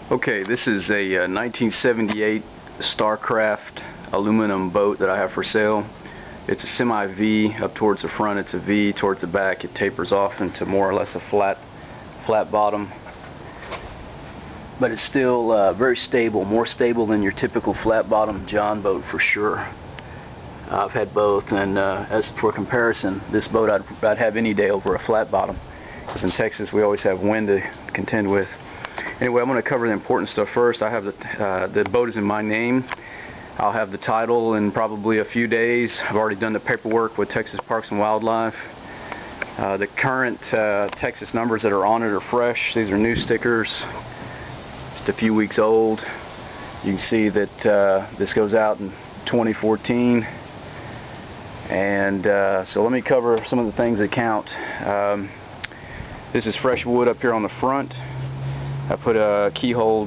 Okay, this is a 1978 Starcraft aluminum boat that I have for sale. It's a semi-V. Up towards the front it's a V, towards the back it tapers off into more or less a flat bottom. But it's still very stable, more stable than your typical flat bottom John boat for sure. I've had both, and as for comparison, this boat I'd have any day over a flat bottom, because in Texas we always have wind to contend with. Anyway, I'm going to cover the important stuff first. I have the boat is in my name. I'll have the title in probably a few days. I've already done the paperwork with Texas Parks and Wildlife. The current Texas numbers that are on it are fresh. These are new stickers, just a few weeks old. You can see that this goes out in 2014. And so let me cover some of the things that count. This is fresh wood up here on the front. I put a keyhole,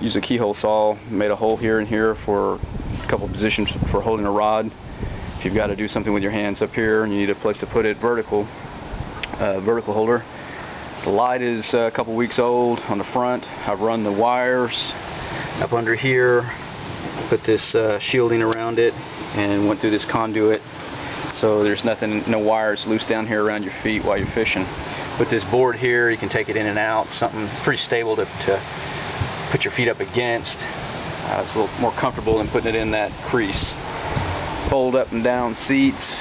use a keyhole saw, made a hole here and here for a couple of positions for holding a rod. If you've got to do something with your hands up here and you need a place to put it, vertical holder. The light is a couple weeks old on the front. I've run the wires up under here, put this shielding around it, and went through this conduit so there's no wires loose down here around your feet while you're fishing. With this board here, you can take it in and out. It's pretty stable to put your feet up against. It's a little more comfortable than putting it in that crease. Fold up and down seats,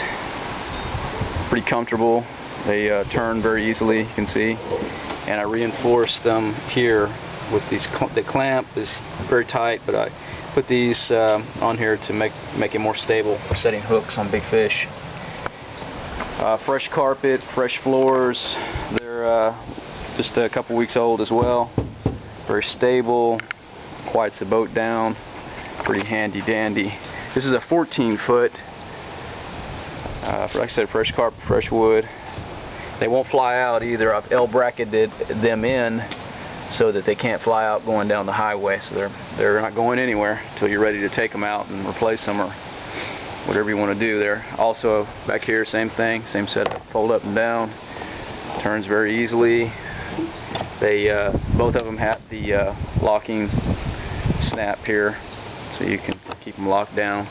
pretty comfortable. They turn very easily, you can see. And I reinforced them here with these. The clamp is very tight, but I put these on here to make it more stable for setting hooks on big fish. Fresh carpet, fresh floors. They're just a couple weeks old as well. Very stable, quiets the boat down. Pretty handy dandy. This is a 14-foot. Like I said, fresh carpet, fresh wood. They won't fly out either. I've L-bracketed them in so that they can't fly out going down the highway. So they're not going anywhere until you're ready to take them out and replace them or whatever you want to do there. Also back here, same thing, same setup. Fold up and down, turns very easily. They both of them have the locking snap here, so you can keep them locked down.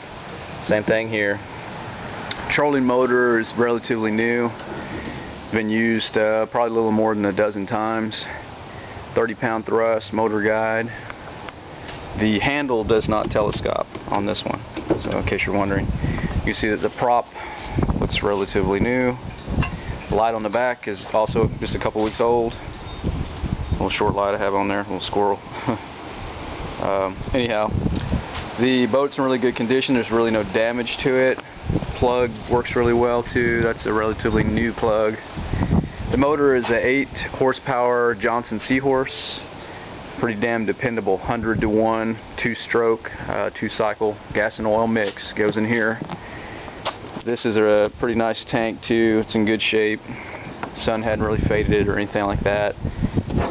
Same thing here. Trolling motor is relatively new. It's been used probably a little more than a dozen times. 30-pound thrust, motor guide. The handle does not telescope on this one, so in case you're wondering. You see that the prop looks relatively new. The light on the back is also just a couple weeks old. A little short light I have on there, a little squirrel. Anyhow, the boat's in really good condition. There's really no damage to it. Plug works really well too. That's a relatively new plug. The motor is a 8 horsepower Johnson Seahorse. Pretty damn dependable. 100 to 1, 2-stroke, 2-cycle gas and oil mix goes in here. This is a pretty nice tank too. It's in good shape. Sun hadn't really faded it or anything like that.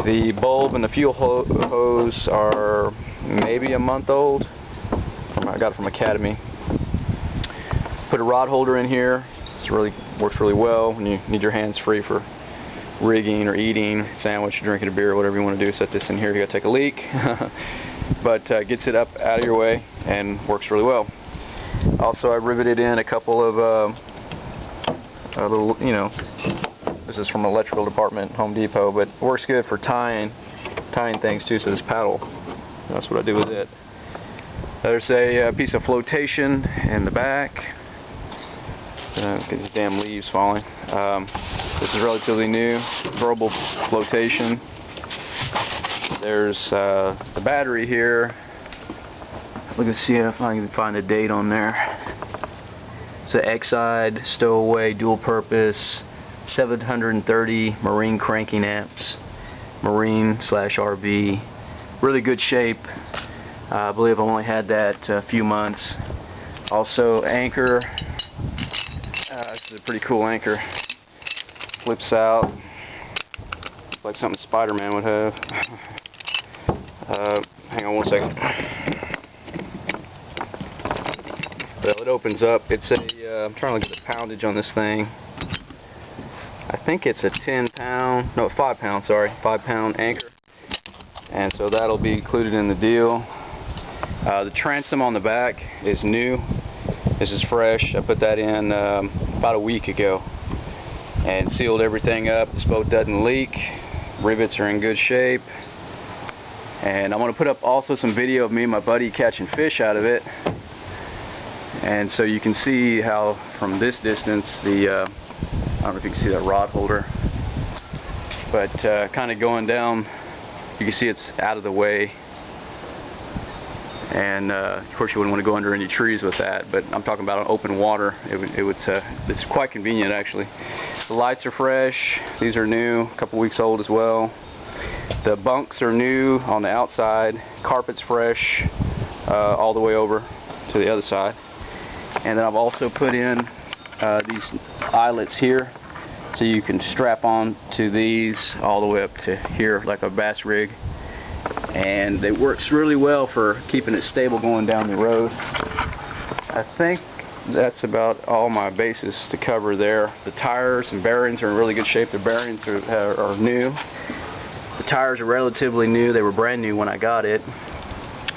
The bulb and the fuel hose are maybe a month old. I got it from Academy. Put a rod holder in here. It works really well when you need your hands free for rigging or eating, sandwich, drinking a beer, whatever you want to do. Set this in here. You got to take a leak, but gets it up out of your way and works really well. Also, I riveted in a couple of little, this is from electrical department, Home Depot, but it works good for tying things too. So this paddle, that's what I do with it. There's a piece of flotation in the back. Get these damn leaves falling. This is relatively new, verbal flotation. There's the battery here. Look and see if I can find a date on there. It's an Exide stowaway dual purpose 730 marine cranking amps, marine/RV. Really good shape. I believe I've only had that a few months. Also anchor. This is a pretty cool anchor. Flips out. Looks like something Spider-Man would have. Hang on one second. Well, it opens up. It's a, I'm trying to look at the poundage on this thing. I think it's a 5 pound, sorry, 5 pound anchor. and so that'll be included in the deal. The transom on the back is new. This is fresh. I put that in about a week ago and sealed everything up. This boat doesn't leak. Rivets are in good shape. And I'm going to put up also some video of me and my buddy catching fish out of it. And so you can see how from this distance I don't know if you can see that rod holder, but kind of going down, you can see it's out of the way. And of course you wouldn't want to go under any trees with that, but I'm talking about on open water. It's quite convenient actually. The lights are fresh. These are new, a couple weeks old as well. The bunks are new on the outside. Carpet's fresh all the way over to the other side. And then I've also put in these eyelets here, so you can strap on to these all the way up to here like a bass rig. And it works really well for keeping it stable going down the road. I think that's about all my bases to cover there. The tires and bearings are in really good shape. The bearings are new. The tires are relatively new. They were brand new when I got it.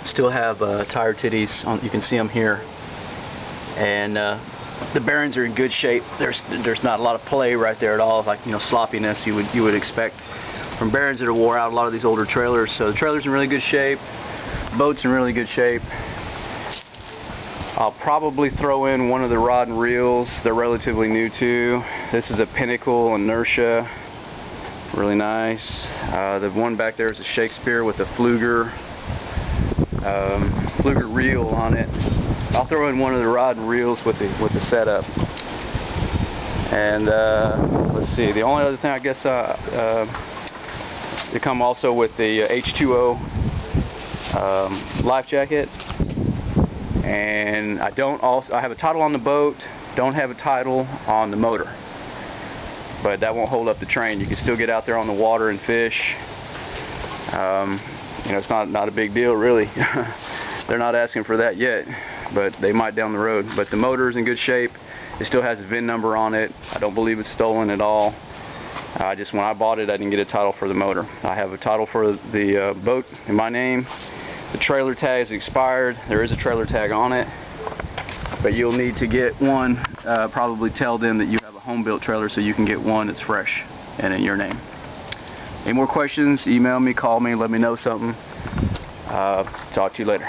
Still have tire titties on, you can see them here. And the bearings are in good shape. There's not a lot of play right there at all, like sloppiness you would expect from bearings that are wore out a lot of these older trailers. So the trailer's in really good shape. Boat's in really good shape. I'll probably throw in one of the rod and reels. They're relatively new too. This is a Pinnacle Inertia. Really nice. The one back there is a Shakespeare with a Fluger reel on it. I'll throw in one of the rod and reels with the setup. And let's see. The only other thing I guess they come also with the H2O life jacket. And I have a title on the boat. Don't have a title on the motor. But that won't hold up the train. You can still get out there on the water and fish. It's not a big deal really. They're not asking for that yet, but they might down the road. But the motor is in good shape. It still has a VIN number on it. I don't believe it's stolen at all. When I bought it, I didn't get a title for the motor. I have a title for the boat in my name. The trailer tag is expired. There is a trailer tag on it, but you'll need to get one. Probably tell them that you have a home-built trailer so you can get one that's fresh and in your name. Any more questions? Email me, call me, let me know something. Talk to you later.